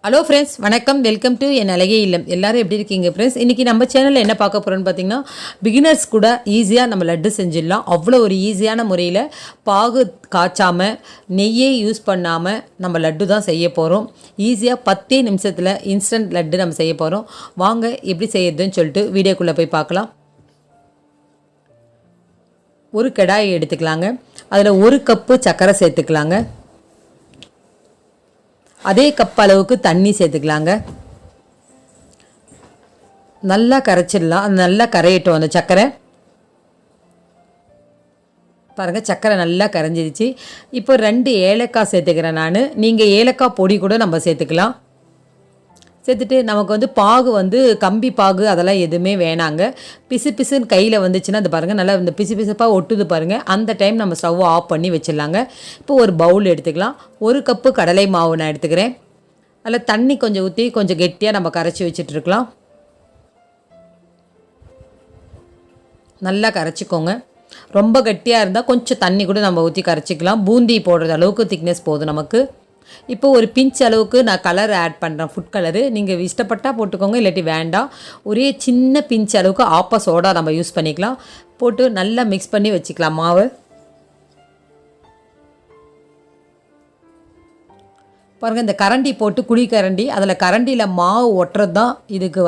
Hello friends, வணக்கம். Welcome to என் அழகே இல்லம். எல்லாரும் எப்படி இருக்கீங்க ஃப்ரெண்ட்ஸ்? இன்றைக்கி நம்ம சேனலில் என்ன பார்க்க போகிறோன்னு பார்த்தீங்கன்னா, பிகினர்ஸ் கூட ஈஸியாக நம்ம லட்டு செஞ்சிடலாம். அவ்வளோ ஒரு ஈஸியான முறையில் பாகு காய்ச்சாமல் நெய்யே யூஸ் பண்ணாமல் நம்ம லட்டு தான் செய்ய போகிறோம். ஈஸியாக 10 நிமிஷத்தில் இன்ஸ்டன்ட் லட்டு நம்ம செய்ய போகிறோம். வாங்க எப்படி செய்யறதுன்னு சொல்லிட்டு வீடியோக்குள்ளே போய் பார்க்கலாம். ஒரு கடாயை எடுத்துக்கலாங்க. அதில் 1 கப்பு சர்க்கரை சேர்த்துக்கலாங்க. அதே கப் அளவுக்கு தண்ணி சேர்த்துக்கலாங்க. நல்லா கரைச்சிடலாம். அது நல்லா கரையட்டும் அந்த சர்க்கரை. பாருங்கள், சர்க்கரை நல்லா கரைஞ்சிருச்சு. இப்போ 2 ஏலக்காய் சேர்த்துக்கிறேன் நான். நீங்கள் ஏலக்காய் பொடி கூட நம்ம சேர்த்துக்கலாம். சேர்த்துட்டு நமக்கு பாகு கம்பி பாகு அதெல்லாம் எதுவுமே வேணாங்க. பிசு பிசுன்னு கையில் வந்துச்சுன்னா அது பாருங்கள் நல்லா இந்த பிசு பிசுப்பாக ஒட்டுது பாருங்கள். அந்த டைம் நம்ம ஸ்டவ் ஆஃப் பண்ணி வச்சிடலாங்க. இப்போ ஒரு பவுல் எடுத்துக்கலாம். 1 கப்பு கடலை மாவு நான் எடுத்துக்கிறேன். அதில் தண்ணி கொஞ்சம் ஊற்றி கொஞ்சம் கெட்டியாக நம்ம கரைச்சி வச்சிட்ருக்கலாம். நல்லா கரைச்சிக்கோங்க. ரொம்ப கெட்டியாக இருந்தால் கொஞ்சம் தண்ணி கூட நம்ம ஊற்றி கரைச்சிக்கலாம். பூந்தி போடுறது அளவுக்கு திக்னஸ் போதும் நமக்கு. இப்போ ஒரு பிஞ்ச் அளவுக்கு நான் கலர் ஆட் பண்ணுறேன், ஃபுட் கலரு. நீங்கள் இஷ்டப்பட்டால் போட்டுக்கோங்க, இல்லாட்டி வேண்டாம். ஒரே சின்ன பிஞ்ச் அளவுக்கு ஆப்பா சோடா நம்ம யூஸ் பண்ணிக்கலாம். போட்டு நல்லா மிக்ஸ் பண்ணி வச்சுக்கலாம் மாவு. பாருங்கள், இந்த கரண்டி போட்டு குழி கரண்டி அதில் கரண்டியில் மாவு ஒட்டுறது தான் இதுக்கு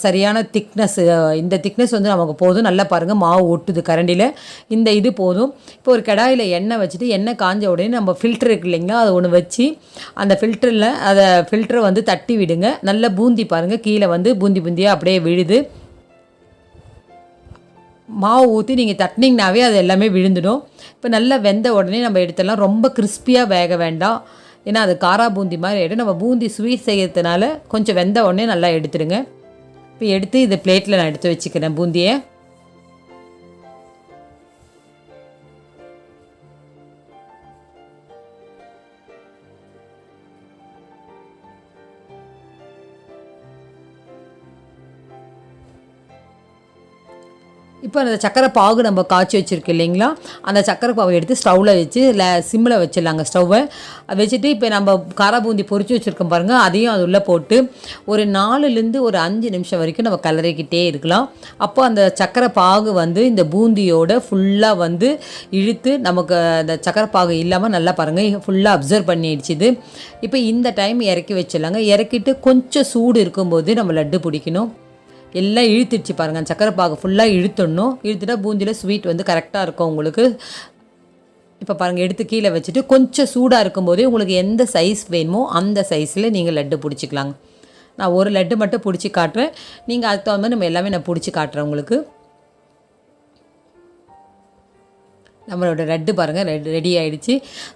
சரியான திக்னஸ். இந்த திக்னஸ் நமக்கு போதும். நல்லா பாருங்கள், மாவு ஒட்டுது கரண்டியில். இந்த இது போதும். இப்போ ஒரு கடாயில் எண்ணெய் வச்சுட்டு எண்ணெய் காஞ்ச உடனே நம்ம ஃபில்டர் இருக்கு இல்லைங்களா, அது ஒன்று வச்சு அந்த ஃபில்டரில் ஃபில்டரை தட்டி விடுங்க. நல்ல பூந்தி பாருங்கள், கீழே பூந்தி பூந்தியாக அப்படியே விழுது. மாவு ஊற்றி நீங்கள் தட்டினீங்கனாவே அது எல்லாமே விழுந்துடும். இப்போ நல்லா வெந்த உடனே நம்ம எடுத்துடலாம். ரொம்ப கிறிஸ்பியாக வேக வேண்டாம், ஏன்னா அது காரா பூந்தி மாதிரி ஆகிடும். நம்ம பூந்தி ஸ்வீட் செய்யறதுனால கொஞ்சம் வெந்த உடனே நல்லா எடுத்துடுங்க. இப்போ எடுத்து இதை பிளேட்டில் நான் எடுத்து வச்சுக்கிறேன் பூந்தியை. இப்போ அந்த சக்கரை பாகு நம்ம காய்ச்சி வச்சுருக்கு இல்லைங்களா, அந்த சக்கரை பாவை எடுத்து ஸ்டவ்வில் வச்சு சிம்மில் வச்சிடலாங்க. ஸ்டவ்வை வச்சுட்டு இப்போ நம்ம காரா பூந்தி பொரிச்சு வச்சுருக்கோம் பாருங்கள், அதையும் அது உள்ளே போட்டு ஒரு 4லேருந்து ஒரு 5 நிமிஷம் வரைக்கும் நம்ம கலரிக்கிட்டே இருக்கலாம். அப்போ அந்த சக்கரை பாகு இந்த பூந்தியோட ஃபுல்லாக இழுத்து நமக்கு அந்த சக்கரை பாகு இல்லாமல் நல்லா பாருங்கள் ஃபுல்லாக அப்சர்வ் பண்ணிடுச்சு இது. இப்போ இந்த டைம் இறக்கி வச்சிடலாங்க. இறக்கிட்டு கொஞ்சம் சூடு இருக்கும்போது நம்ம லட்டு பிடிக்கணும். எல்லாம் இழுத்துடுச்சு பாருங்கள், சக்கரை பாகு ஃபுல்லாக இழுத்துடணும். இழுத்துட்டா பூந்தியில் ஸ்வீட் கரெக்டாக இருக்கும் உங்களுக்கு. இப்போ பாருங்கள், எடுத்து கீழே வச்சுட்டு கொஞ்சம் சூடாக இருக்கும்போதே உங்களுக்கு எந்த சைஸ் வேணுமோ அந்த சைஸில் நீங்கள் லட்டு பிடிச்சிக்கலாங்க. நான் ஒரு லட்டு மட்டும் பிடிச்சி காட்டுறேன். நீங்கள் அதுக்கு தகுந்த மாதிரி நம்ம எல்லாமே நான் பிடிச்சி காட்டுறேன் உங்களுக்கு. நம்மளோட லட்டு பாருங்கள் ரெடி ஆகிடுச்சு.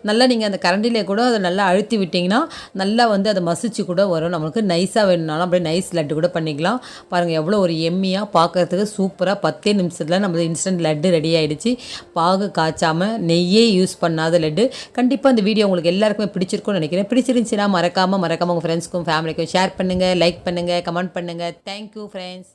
நல்லா நீங்கள் அந்த கரண்டிலே கூட அதை நல்லா அழுத்தி விட்டிங்கன்னா நல்லா அதை மசிச்சு கூட வரும். நம்மளுக்கு நைஸாக வேணும்னாலும் அப்படியே நைஸ் லட்டு கூட பண்ணிக்கலாம். பாருங்கள் எவ்வளோ ஒரு எம்மியாக பார்க்குறதுக்கு சூப்பராக 10 நிமிஷத்தில் நம்ம இன்ஸ்டன்ட் லட்டு ரெடி ஆகிடுச்சு. பாகு காய்ச்சாமல் நெய்யே யூஸ் பண்ணாத லட்டு. கண்டிப்பாக இந்த வீடியோ உங்களுக்கு எல்லாருக்குமே பிடிச்சிருக்கும்னு நினைக்கிறேன். பிடிச்சிருந்துச்சுன்னா மறக்காமல் உங்கள் ஃப்ரெண்ட்ஸ்க்கும் ஃபேமிலிக்கும் ஷேர் பண்ணுங்கள், லைக் பண்ணுங்கள், கமெண்ட் பண்ணுங்கள். Thank you friends.